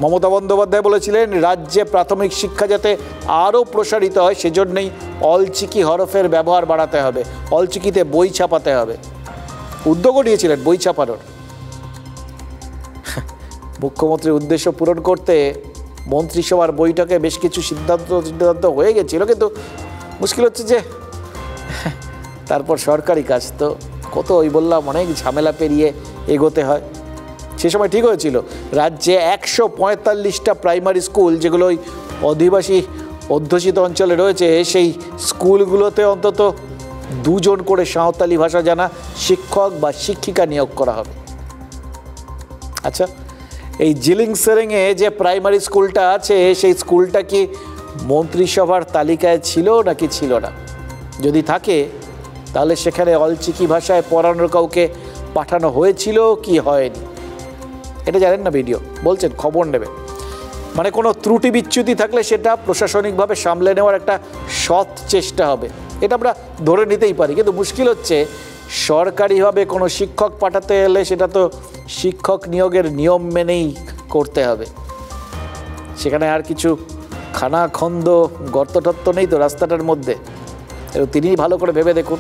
মমতা বন্দ্যোপাধ্যায় বলেছিলেন রাজ্যে প্রাথমিক শিক্ষা যাতে আরও প্রসারিত হয় সেজন্যই অলচিকি হরফের ব্যবহার বাড়াতে হবে, অলচিকিতে বই ছাপাতে হবে। উদ্যোগও নিয়েছিলেন বই ছাপানোর। মুখ্যমন্ত্রীর উদ্দেশ্য পূরণ করতে মন্ত্রিসভার বইটাকে বেশ কিছু সিদ্ধান্ত হয়ে গেছিল, কিন্তু মুশকিল হচ্ছে যে তারপর সরকারি কাজ তো কত, ওই বললাম অনেক ঝামেলা পেরিয়ে এগোতে হয়। সে সময় ঠিক হয়েছিল রাজ্যে 145টা প্রাইমারি স্কুল যেগুলো ওই আদিবাসী অধ্যুষিত অঞ্চলে রয়েছে সেই স্কুলগুলোতে অন্তত 2 জন করে সাঁওতালি ভাষা জানা শিক্ষক বা শিক্ষিকা নিয়োগ করা হবে। আচ্ছা, এই জিলিং সেরেঙে যে প্রাইমারি স্কুলটা আছে সেই স্কুলটা কি মন্ত্রিসভার তালিকায় ছিল নাকি ছিল না? যদি থাকে তাহলে সেখানে অলচিকি ভাষায় পড়ানোর কাউকে পাঠানো হয়েছিল কি হয়নি এটা জানেন না, ভিডিও বলছেন খবর নেবে। মানে কোনো ত্রুটি বিচ্যুতি থাকলে সেটা প্রশাসনিকভাবে সামলে নেওয়ার একটা সৎ চেষ্টা হবে, এটা আমরা ধরে নিতেই পারি। কিন্তু মুশকিল হচ্ছে সরকারিভাবে কোনো শিক্ষক পাঠাতে এলে সেটা তো শিক্ষক নিয়োগের নিয়ম মেনেই করতে হবে। সেখানে আর কিছু খানাখন্দ গর্ত টর্ত নেই তো রাস্তাটার মধ্যে, তিনিই ভালো করে ভেবে দেখুন।